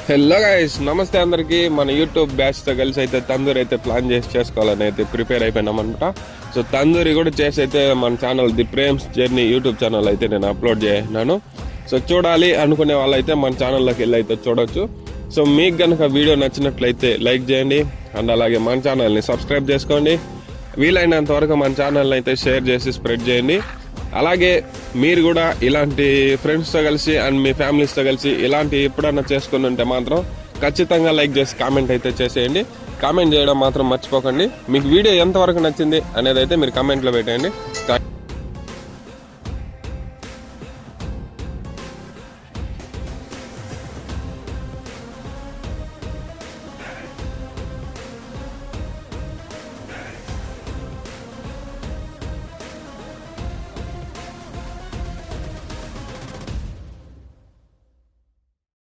Hello guys, నమస్తే అందరికి. మన యూట్యూబ్ బ్యాచ్ తో కలిసి అయితే తందూరి అయితే ప్లాన్ చేసుకోవాలని అయితే ప్రిపేర్ అయిపోయినామన్నమాట. సో తందూరి కూడా చేసి అయితే మన channel the Prem's journey YouTube channel అయితే నేను అప్లోడ్ చేసినాను. సో చూడాలి అనుకునే వాళ్ళైతే మన ఛానల్లోకి వెళ్ళి అయితే చూడొచ్చు. సో మీకు కనుక వీడియో నచ్చినట్లయితే లైక్ చేయండి అండ్ అలాగే మన ఛానల్ని సబ్స్క్రైబ్ చేసుకోండి. వీలైనంత వరకు మన ఛానల్ని అయితే షేర్ చేసి స్ప్రెడ్ చేయండి. అలాగే మీరు కూడా ఇలాంటి ఫ్రెండ్స్తో కలిసి అండ్ మీ ఫ్యామిలీస్తో కలిసి ఇలాంటి ఎప్పుడన్నా చేసుకుని ఉంటే మాత్రం ఖచ్చితంగా లైక్ చేసి కామెంట్ అయితే చేసేయండి. కామెంట్ చేయడం మాత్రం మర్చిపోకండి. మీకు వీడియో ఎంతవరకు నచ్చింది అనేది అయితే మీరు కామెంట్లో పెట్టండి.